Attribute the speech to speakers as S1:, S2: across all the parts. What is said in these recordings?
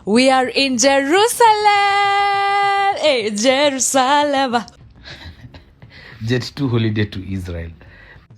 S1: We are in Jerusalem. Hey, Jerusalem.
S2: Jet 2 holiday to Israel.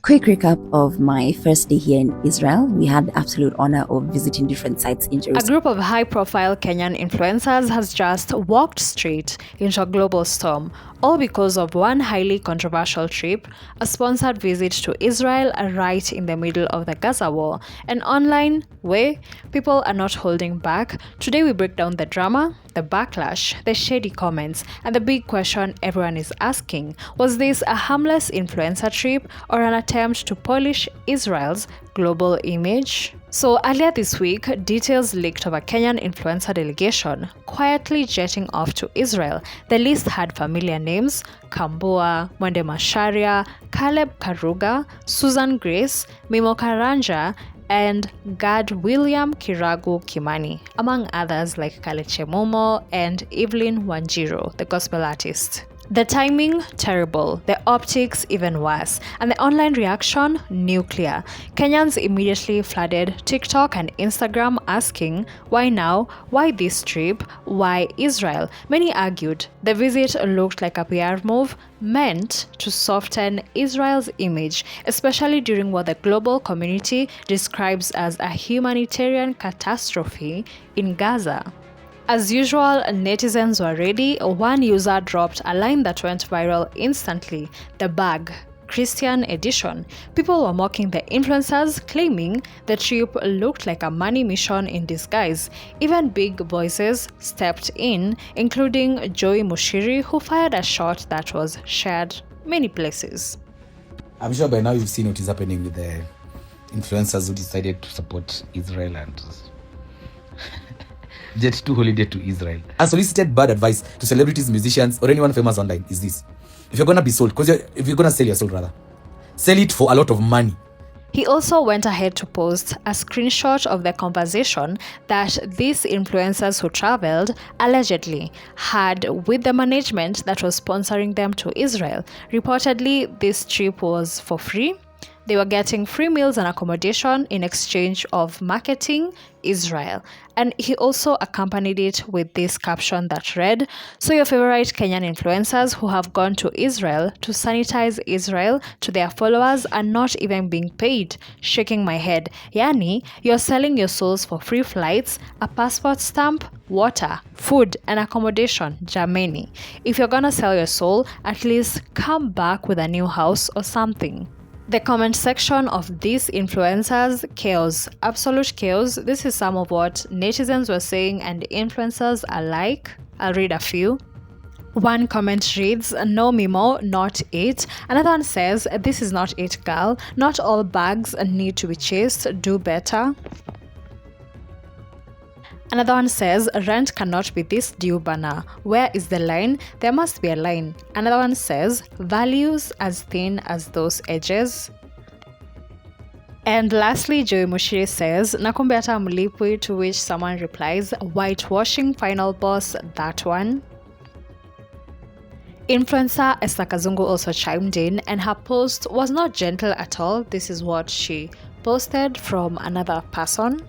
S3: Quick recap of my first day here in Israel. We had the absolute honor of visiting different sites in Jerusalem.
S1: A group of high-profile Kenyan influencers has just walked straight into a global storm, all because of one highly controversial trip, a sponsored visit to Israel right in the middle of the Gaza war. And online, where people are not holding back. Today we break down the drama, the backlash, the shady comments, and the big question everyone is asking: was this a harmless influencer trip or an attempt to polish Israel's global image? So earlier this week, details leaked of a Kenyan influencer delegation quietly jetting off to Israel. The list had familiar names: Kambua, Mwende Masharia, Caleb Karuga, Susan Grace, Mimo Karanja, and Gad William Kiragu Kimani, among others like Kaleche Momo and Evelyn Wanjiru, the gospel artist. The timing, terrible. The optics, even worse. And the online reaction, nuclear. Kenyans immediately flooded TikTok and Instagram asking, why now? Why this trip? Why Israel? Many argued the visit looked like a PR move meant to soften Israel's image, especially during what the global community describes as a humanitarian catastrophe in Gaza. As usual, netizens were ready. One user dropped a line that went viral instantly: the bag, Christian edition. People were mocking the influencers, claiming the trip looked like a money mission in disguise. Even big voices stepped in, including Joey Mushiri, who fired a shot that was shared many places.
S2: I'm sure by now you've seen what is happening with the influencers who decided to support Israel and Jet 2 holiday to Israel. Unsolicited bad advice to celebrities, musicians, or anyone famous online is this: if you're gonna be sold, if you're gonna sell your soul, rather, sell it for a lot of money.
S1: He also went ahead to post a screenshot of the conversation that these influencers who traveled allegedly had with the management that was sponsoring them to Israel. Reportedly, this trip was for free. They were getting free meals and accommodation in exchange of marketing Israel. And he also accompanied it with this caption that read, "So your favorite Kenyan influencers who have gone to Israel to sanitize Israel to their followers are not even being paid." Shaking my head. Yani, you're selling your souls for free flights, a passport stamp, water, food, and accommodation. Jameni. If you're gonna sell your soul, at least come back with a new house or something. The comment section of these influencers, chaos, absolute chaos. This is some of what netizens were saying and influencers alike. I'll read a few. One comment reads, "No Mimo, not it." Another one says, "This is not it, girl. Not all bags need to be chased. Do better." Another one says, "Rent cannot be this due banner. Where is the line? There must be a line." Another one says, "Values as thin as those edges." And lastly, Joey Mushiri says, "Nakumbe hata mlipwi," to which someone replies, "Whitewashing final boss, that one." Influencer Esther Kazungu also chimed in, and her post was not gentle at all. This is what she posted from another person.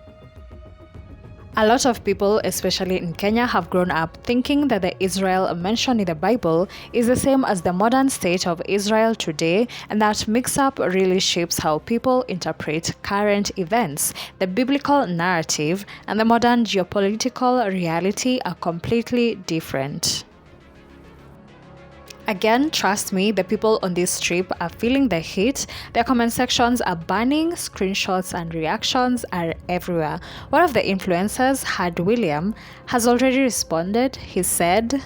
S1: A lot of people, especially in Kenya, have grown up thinking that the Israel mentioned in the Bible is the same as the modern state of Israel today, and that mix-up really shapes how people interpret current events. The biblical narrative and the modern geopolitical reality are completely different. Again, trust me, the people on this trip are feeling the heat. Their comment sections are burning, screenshots and reactions are everywhere. One of the influencers, Had William, has already responded. He said,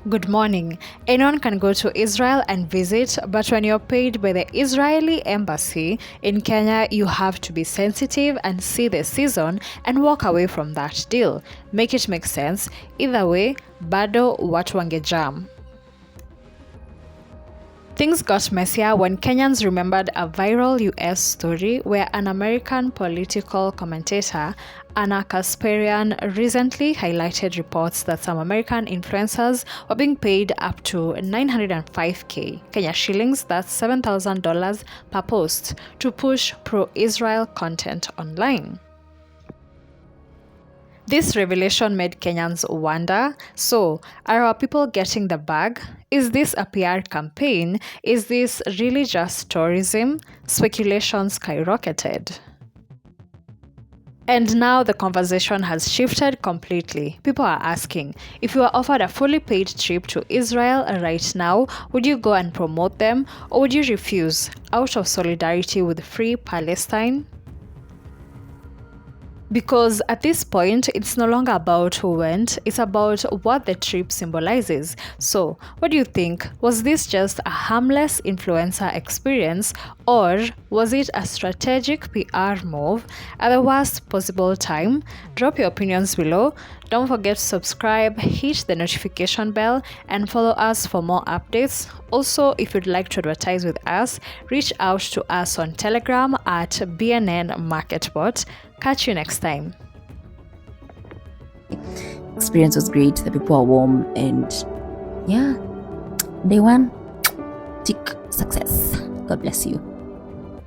S1: "Good morning. Anyone can go to Israel and visit, but when you're paid by the Israeli embassy in Kenya, you have to be sensitive and see the season and walk away from that deal. Make it make sense. Either way, bado watu wangejam." Things got messier when Kenyans remembered a viral US story where an American political commentator, Anna Kasparian, recently highlighted reports that some American influencers were being paid up to 905k Kenya shillings, that's $7,000 per post, to push pro-Israel content online. This revelation made Kenyans wonder, so are our people getting the bag? Is this a PR campaign? Is this really just tourism? Speculation skyrocketed. And now the conversation has shifted completely. People are asking, if you were offered a fully paid trip to Israel right now, would you go and promote them, or would you refuse out of solidarity with Free Palestine? Because at this point, it's no longer about who went, it's about what the trip symbolizes. So, what do you think? Was this just a harmless influencer experience, or was it a strategic PR move at the worst possible time? Drop your opinions below. Don't forget to subscribe, hit the notification bell, and follow us for more updates. Also, if you'd like to advertise with us, reach out to us on Telegram at BNN MarketBot. Catch you next time.
S3: Experience was great. The people are warm, and yeah, day one, tick, success. God bless you.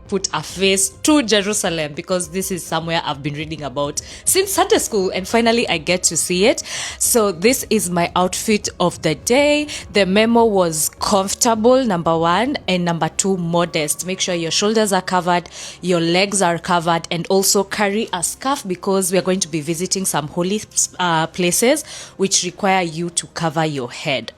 S4: Put a face to Jerusalem, because this is somewhere I've been reading about since Sunday school, and finally I get to see it. So this is my outfit of the day. The memo was comfortable, number one, and number two, modest. Make sure your shoulders are covered, your legs are covered, and also carry a scarf, because we are going to be visiting some holy places which require you to cover your head.